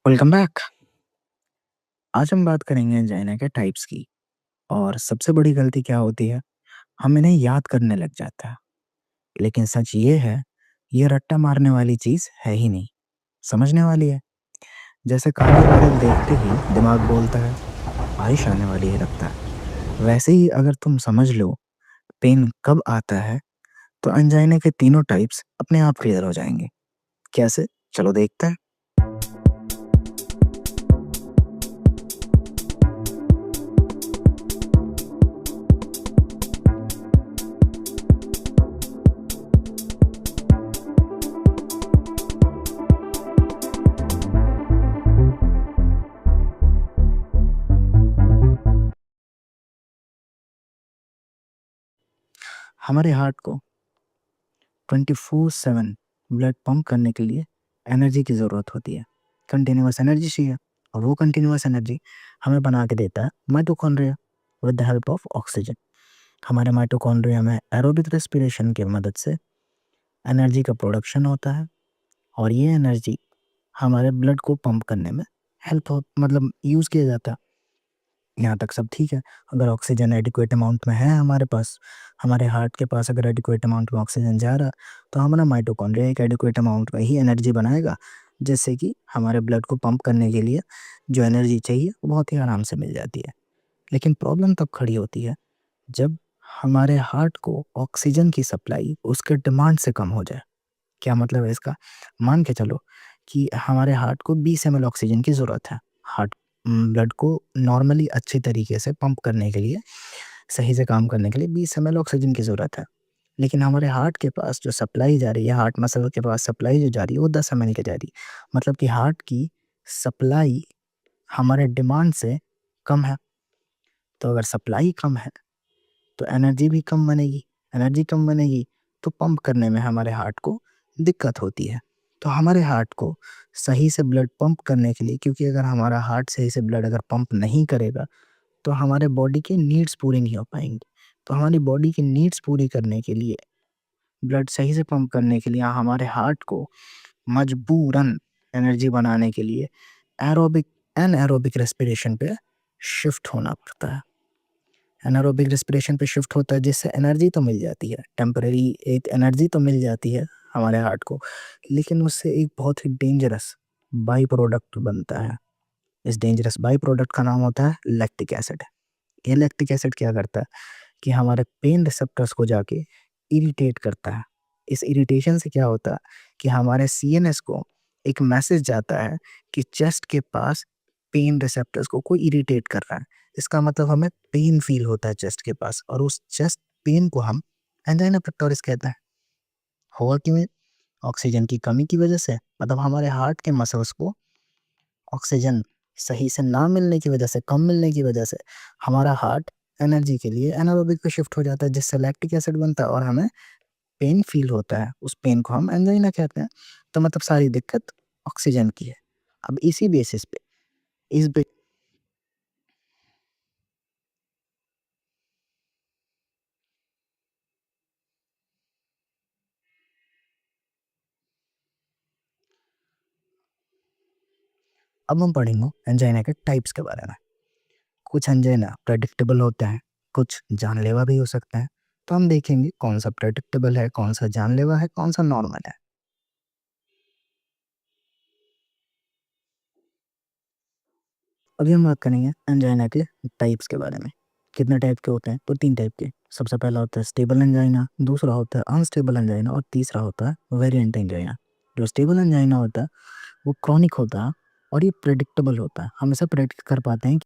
Welcome back. आज हम बात करेंगे एंजाइना के टाइप्स की। और सबसे बड़ी गलती क्या होती है, हम इन्हें याद करने लग जाते हैं। लेकिन सच ये है, ये रट्टा मारने वाली चीज़ है ही नहीं, समझने वाली है। जैसे काले बादल देखते ही दिमाग बोलता है बारिश आने वाली है लगता है, वैसे ही अगर तुम समझ लो पेन कब आता है, तो एंजाइना के तीनों टाइप्स अपने आप क्लियर हो जाएंगे। कैसे? चलो देखते हैं। हमारे हार्ट को 24/7 ब्लड पंप करने के लिए एनर्जी की ज़रूरत होती है। कंटिन्यूअस एनर्जी चाहिए, और वो कंटिन्यूअस एनर्जी हमें बना के देता है mitochondria with the help of oxygen. हमारे माइटोकॉन्ड्रिया में एरोबिक रेस्पिरेशन की मदद से एनर्जी का प्रोडक्शन होता है, और ये एनर्जी हमारे ब्लड को पंप करने में हेल्प हो मतलब यूज़ किया जाता है। यहाँ तक सब ठीक है। अगर ऑक्सीजन एडिक्वेट अमाउंट में है हमारे पास, हमारे हार्ट के पास अगर एडिक्वेट अमाउंट में ऑक्सीजन जा रहा है, तो हमारा माइटोकॉन्ड्रिया एक एडिक्वेट अमाउंट में ही एनर्जी बनाएगा, जिससे कि हमारे ब्लड को पंप करने के लिए जो एनर्जी चाहिए वो बहुत ही आराम से मिल जाती है। लेकिन प्रॉब्लम तब खड़ी होती है जब हमारे हार्ट को ऑक्सीजन की सप्लाई उसके डिमांड से कम हो जाए। क्या मतलब है इसका? मान के चलो कि हमारे हार्ट को 20 एमएल ऑक्सीजन की ज़रूरत है। हार्ट ब्लड को नॉर्मली अच्छी तरीके से पंप करने के लिए, सही से काम करने के लिए 20 एमएल ऑक्सीजन की ज़रूरत है। लेकिन हमारे हार्ट के पास जो सप्लाई जा रही है, हार्ट मसल के पास सप्लाई जो जा रही है, वो 10 एमएल की जा रही है। मतलब कि हार्ट की सप्लाई हमारे डिमांड से कम है। तो अगर सप्लाई कम है, तो एनर्जी भी कम बनेगी। एनर्जी कम बनेगी, तो पंप करने में हमारे हार्ट को दिक्कत होती है। तो हमारे हार्ट को सही से ब्लड पंप करने के लिए, क्योंकि अगर हमारा हार्ट सही से ब्लड अगर पंप नहीं करेगा, तो हमारे बॉडी की नीड्स पूरी नहीं हो पाएँगी। तो हमारी बॉडी की नीड्स पूरी करने के लिए, ब्लड सही से पंप करने के लिए हमारे हार्ट को मजबूरन एनर्जी बनाने के लिए एरोबिक एनएरोबिक रेस्पिरेशन पे शिफ्ट होना पड़ता है। एनारोबिक रेस्पिरेशन पे शिफ्ट होता है, जिससे एनर्जी तो मिल जाती है, टेम्परेरी एक एनर्जी तो मिल जाती है हमारे हार्ट को, लेकिन उससे एक बहुत ही डेंजरस बाई प्रोडक्ट बनता है। इस डेंजरस बाई प्रोडक्ट का नाम होता है लैक्टिक एसिड। ये लैक्टिक एसिड क्या करता है कि हमारे पेन रिसेप्टर्स को जाके इरिटेट करता है। इस इरिटेशन से क्या होता है कि हमारे सीएनएस को एक मैसेज जाता है कि चेस्ट के पास पेन रिसेप्टर्स को कोई इरिटेट कर रहा है। इसका मतलब हमें पेन फील होता है चेस्ट के पास, और उस चेस्ट पेन को हम एंजाइना पेक्टोरिस कहते हैं। होगा क्यों ये? ऑक्सीजन की कमी की वजह से, मतलब हमारे हार्ट के मसल्स को ऑक्सीजन सही से ना मिलने की वजह से, कम मिलने की वजह से हमारा हार्ट एनर्जी के लिए एनारोबिक पे शिफ्ट हो जाता है, जिससे लैक्टिक एसिड बनता है और हमें पेन फील होता है। उस पेन को हम एंजाइना कहते हैं। तो मतलब सारी दिक्कत ऑक्सीजन की है। अब इसी बेसिस पे इस बे अब हम पढ़ेंगे एंजाइना के टाइप्स के बारे में। कुछ एंजाइना प्रेडिक्टेबल होते हैं, कुछ जानलेवा भी हो सकते हैं। तो हम देखेंगे कौन सा प्रेडिक्टेबल है, कौन सा जानलेवा है, कौन सा नॉर्मल है। अभी हम बात करेंगे एंजाइना के टाइप्स के बारे में। कितने टाइप के होते हैं? तो 3 टाइप के। सबसे पहला होता है स्टेबल एंजाइना, दूसरा होता है अनस्टेबल एंजाइना, और तीसरा होता है वेरिएंट एंजाइना। जो स्टेबल एंजाइना होता है वो क्रॉनिक होता है, और ये प्रेडिक्टेबल होता है। हम इसे प्रेडिक्ट कर पाते हैं।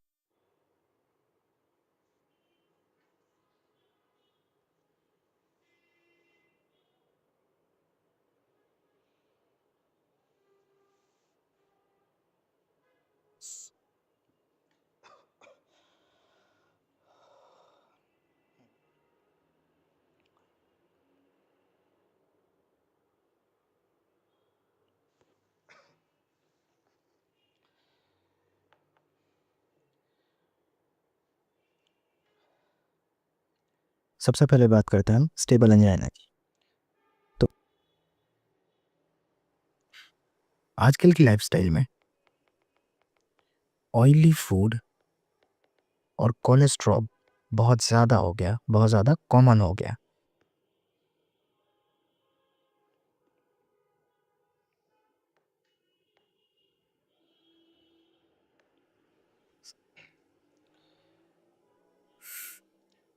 सबसे पहले बात करते हैं हम स्टेबल एंजाइना की। तो आजकल की लाइफस्टाइल में ऑयली फूड और कोलेस्ट्रॉल बहुत ज़्यादा हो गया, बहुत ज़्यादा कॉमन हो गया।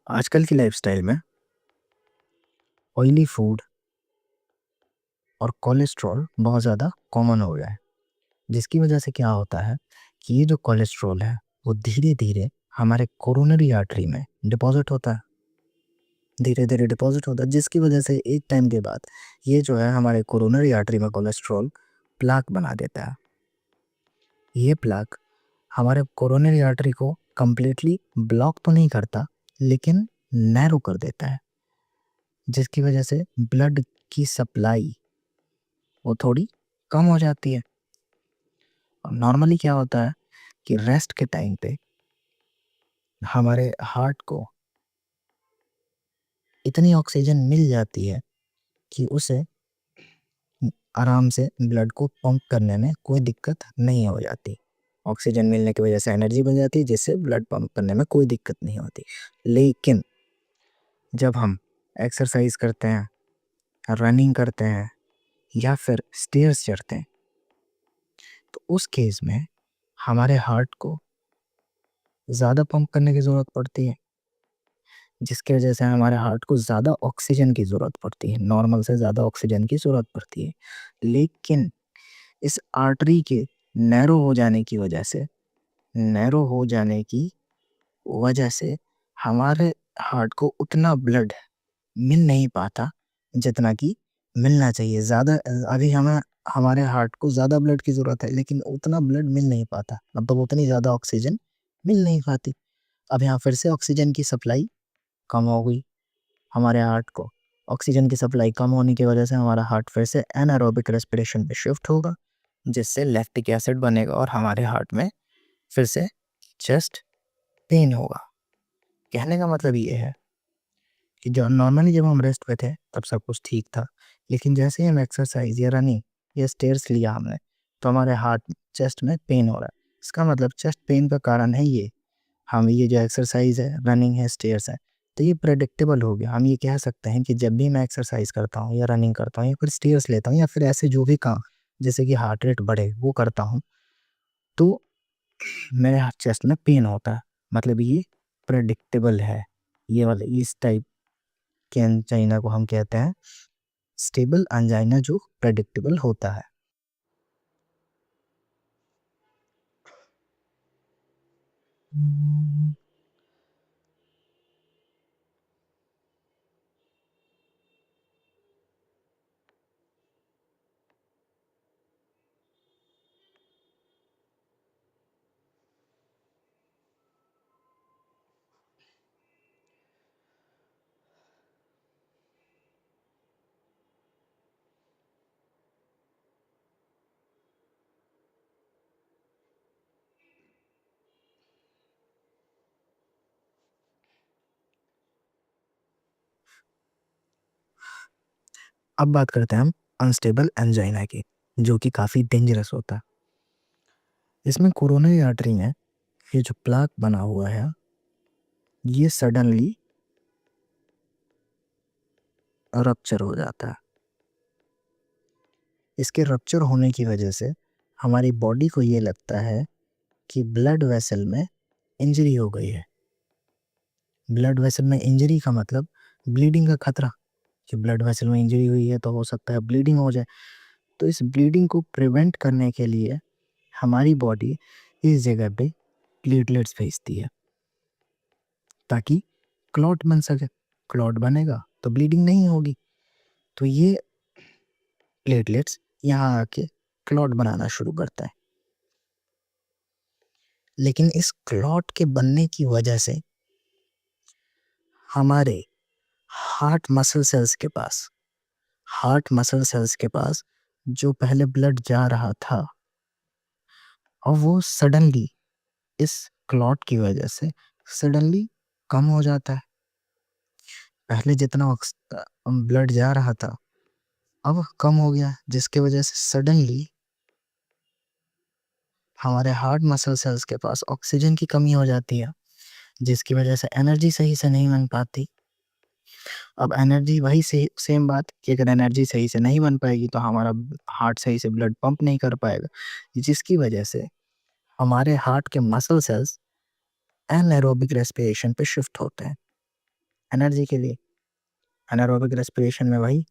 आजकल की लाइफस्टाइल में ऑयली फूड और कोलेस्ट्रॉल बहुत ज़्यादा कॉमन हो गया है, जिसकी वजह से क्या होता है कि ये जो कोलेस्ट्रॉल है वो धीरे धीरे हमारे कोरोनरी आर्टरी में डिपॉजिट होता है, धीरे धीरे डिपॉजिट होता है, जिसकी वजह से एक टाइम के बाद ये जो है हमारे कोरोनरी आर्टरी में कोलेस्ट्रॉल प्लाक बना देता है। ये प्लाक हमारे कोरोनरी आर्टरी को कंप्लीटली ब्लॉक तो नहीं करता, लेकिन नैरो कर देता है, जिसकी वजह से ब्लड की सप्लाई वो थोड़ी कम हो जाती है। और नॉर्मली क्या होता है कि रेस्ट के टाइम पे हमारे हार्ट को इतनी ऑक्सीजन मिल जाती है कि उसे आराम से ब्लड को पंप करने में कोई दिक्कत नहीं हो जाती। ऑक्सीजन मिलने की वजह से एनर्जी बन जाती है, जिससे ब्लड पंप करने में कोई दिक्कत नहीं होती। लेकिन जब हम एक्सरसाइज करते हैं, रनिंग करते हैं या फिर स्टेयर्स चढ़ते हैं, तो उस केस में हमारे हार्ट को ज़्यादा पंप करने की ज़रूरत पड़ती है, जिसकी वजह से हमारे हार्ट को ज़्यादा ऑक्सीजन की ज़रूरत पड़ती है, नॉर्मल से ज़्यादा ऑक्सीजन की ज़रूरत पड़ती है। लेकिन इस आर्टरी के नैरो हो जाने की वजह से, नैरो हो जाने की वजह से हमारे हार्ट को उतना ब्लड मिल नहीं पाता जितना कि मिलना चाहिए। ज़्यादा अभी हमें हमारे हार्ट को ज़्यादा ब्लड की ज़रूरत है, लेकिन उतना ब्लड मिल नहीं पाता, मतलब उतनी ज़्यादा ऑक्सीजन मिल नहीं पाती। अब यहाँ फिर से ऑक्सीजन की सप्लाई कम हो गई हमारे हार्ट को। ऑक्सीजन की सप्लाई कम होने की वजह से हमारा हार्ट फिर से एनारोबिक रेस्पिरेशन पे शिफ्ट होगा, जिससे लैक्टिक एसिड बनेगा और हमारे हार्ट में फिर से चेस्ट पेन होगा। कहने का मतलब ये है कि जो नॉर्मली जब हम रेस्ट पे थे तब सब कुछ ठीक था, लेकिन जैसे ही हम एक्सरसाइज या रनिंग या स्टेयर्स लिया हमने, तो हमारे हार्ट चेस्ट में पेन हो रहा है। इसका मतलब चेस्ट पेन का कारण है ये, हम ये जो एक्सरसाइज है, रनिंग है, स्टेयर्स है, तो ये प्रेडिक्टेबल हो गया। हम ये कह सकते हैं कि जब भी मैं एक्सरसाइज करता हूँ या रनिंग करता हूँ या फिर स्टेयर्स लेता हूँ या फिर ऐसे जो भी काम जैसे कि हार्ट रेट बढ़े वो करता हूँ, तो मेरे चेस्ट में पेन होता है। मतलब ये प्रेडिक्टेबल है। ये वाले इस टाइप के एंजाइना को हम कहते हैं स्टेबल एंजाइना, जो प्रेडिक्टेबल होता है। अब बात करते हैं हम अनस्टेबल एंजाइना की, जो कि काफ़ी डेंजरस होता है। इसमें कोरोनरी आर्टरी में ये जो प्लाक बना हुआ है, ये सडनली रप्चर हो जाता है। इसके रप्चर होने की वजह से हमारी बॉडी को ये लगता है कि ब्लड वेसल में इंजरी हो गई है। ब्लड वेसल में इंजरी का मतलब ब्लीडिंग का खतरा, कि ब्लड वेसल में इंजरी हुई है तो हो सकता है ब्लीडिंग हो जाए। तो इस ब्लीडिंग को प्रिवेंट करने के लिए हमारी बॉडी इस जगह पे प्लेटलेट्स भेजती है, ताकि क्लॉट बन सके। क्लॉट बनेगा तो ब्लीडिंग नहीं होगी। तो ये प्लेटलेट्स यहाँ आके क्लॉट बनाना शुरू करता है। लेकिन इस क्लॉट के बनने की वजह से हमारे हार्ट मसल सेल्स के पास जो पहले ब्लड जा रहा था, और वो सडनली इस क्लॉट की वजह से सडनली कम हो जाता है। पहले जितना ब्लड जा रहा था अब कम हो गया, जिसके वजह से सडनली हमारे हार्ट मसल सेल्स के पास ऑक्सीजन की कमी हो जाती है, जिसकी वजह से एनर्जी सही से नहीं बन पाती। अब एनर्जी वही सेम बात कि अगर एनर्जी सही से नहीं बन पाएगी तो हमारा हार्ट सही से ब्लड पंप नहीं कर पाएगा, जिसकी वजह से हमारे हार्ट के मसल सेल्स एनारोबिक रेस्पिरेशन पे शिफ्ट होते हैं एनर्जी के लिए। एनारोबिक रेस्पिरेशन में भाई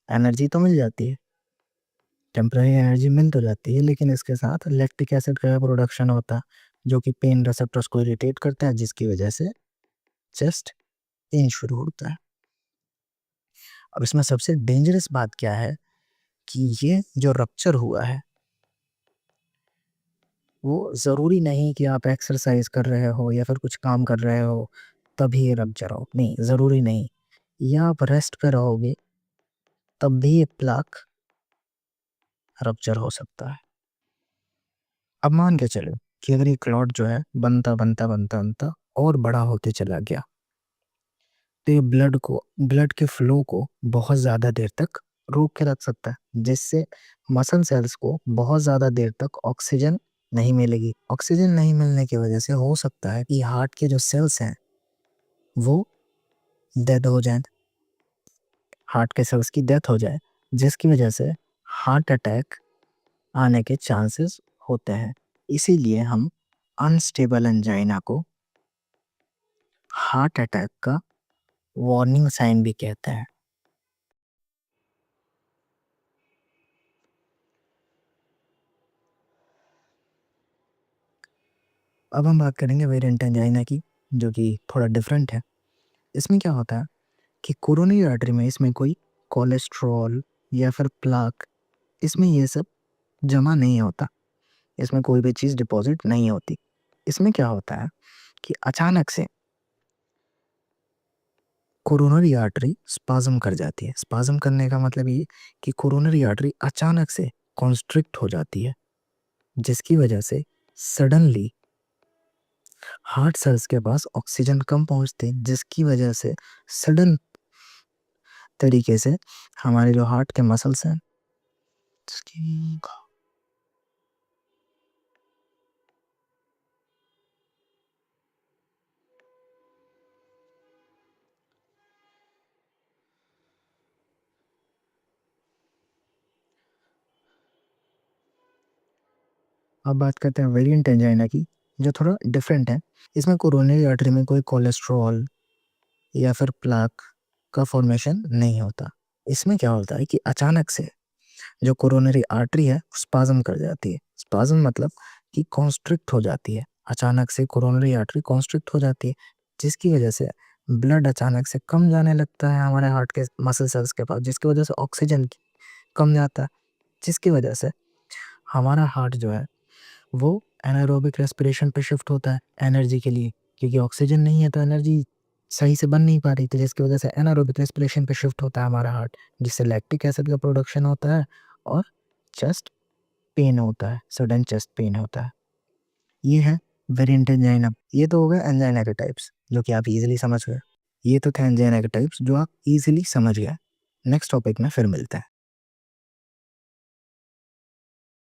एनर्जी तो मिल जाती है, टेम्पररी एनर्जी मिल तो जाती है, लेकिन इसके साथ लैक्टिक एसिड का प्रोडक्शन होता है जो कि पेन रिसेप्टर्स को इरिटेट करता है, जिसकी वजह से चेस्ट पेन शुरू होता है। अब इसमें सबसे डेंजरस बात क्या है कि ये जो रप्चर हुआ है वो ज़रूरी नहीं कि आप एक्सरसाइज कर रहे हो या फिर कुछ काम कर रहे हो तभी ये रप्चर हो, नहीं, ज़रूरी नहीं। या आप रेस्ट पे रहोगे तब भी ये प्लाक रप्चर हो सकता है। अब मान के चलो कि अगर ये क्लॉट जो है बनता बनता बनता बनता और बड़ा होते चला गया तो ये ब्लड के फ्लो को बहुत ज़्यादा देर तक रोक के रख सकता है, जिससे मसल सेल्स को बहुत ज़्यादा देर तक ऑक्सीजन नहीं मिलेगी। ऑक्सीजन नहीं मिलने की वजह से हो सकता है कि हार्ट के जो सेल्स हैं वो डेड हो जाएं, हार्ट के सेल्स की डेथ हो जाए, जिसकी वजह से हार्ट अटैक आने के चांसेस होते हैं। इसीलिए हम अनस्टेबल एंजाइना को हार्ट अटैक का वार्निंग साइन भी कहते हैं। अब हम बात करेंगे वेरिएंट एंजाइना की, जो कि थोड़ा डिफरेंट है। इसमें क्या होता है कि कोरोनरी आर्टरी में इसमें कोई कोलेस्ट्रॉल या फिर प्लाक, इसमें ये सब जमा नहीं होता, इसमें कोई भी चीज़ डिपॉजिट नहीं होती। इसमें क्या होता है कि अचानक से कोरोनरी आर्टरी स्पाज्म कर जाती है। स्पाज्म करने का मतलब ये कि कोरोनरी आर्टरी अचानक से कॉन्स्ट्रिक्ट हो जाती है, जिसकी वजह से सडनली हार्ट सेल्स के पास ऑक्सीजन कम पहुंचती है, जिसकी वजह से सडन तरीके से हमारे जो हार्ट के मसल्स हैं अब बात करते हैं वेरिएंट एंजाइना की, जो थोड़ा डिफरेंट है। इसमें कोरोनरी आर्टरी में कोई कोलेस्ट्रॉल या फिर प्लाक का फॉर्मेशन नहीं होता। इसमें क्या होता है कि अचानक से जो कोरोनरी आर्टरी है स्पाज्म कर जाती है। स्पाज्म मतलब कि कॉन्स्ट्रिक्ट हो जाती है, अचानक से कोरोनरी आर्टरी कॉन्स्ट्रिक्ट हो जाती है, जिसकी वजह से ब्लड अचानक से कम जाने लगता है हमारे हार्ट के मसल सेल्स के पास, जिसकी वजह से ऑक्सीजन कम जाता है, जिसकी वजह से हमारा हार्ट जो है वो एनारोबिक रेस्पिरेशन पे शिफ्ट होता है एनर्जी के लिए, क्योंकि ऑक्सीजन नहीं है तो एनर्जी सही से बन नहीं पा रही थी, जिसकी वजह से एनारोबिक रेस्पिरेशन पे शिफ्ट होता है हमारा हार्ट, जिससे लैक्टिक एसिड का प्रोडक्शन होता है और चेस्ट पेन होता है, सडन चेस्ट पेन होता है। ये है वेरिएंट एंजाइना। ये तो हो गए एंजाइना के टाइप्स जो कि आप इजीली समझ गए। ये तो थे एंजाइना के टाइप्स जो आप इजीली समझ गए। नेक्स्ट टॉपिक में फिर मिलते हैं।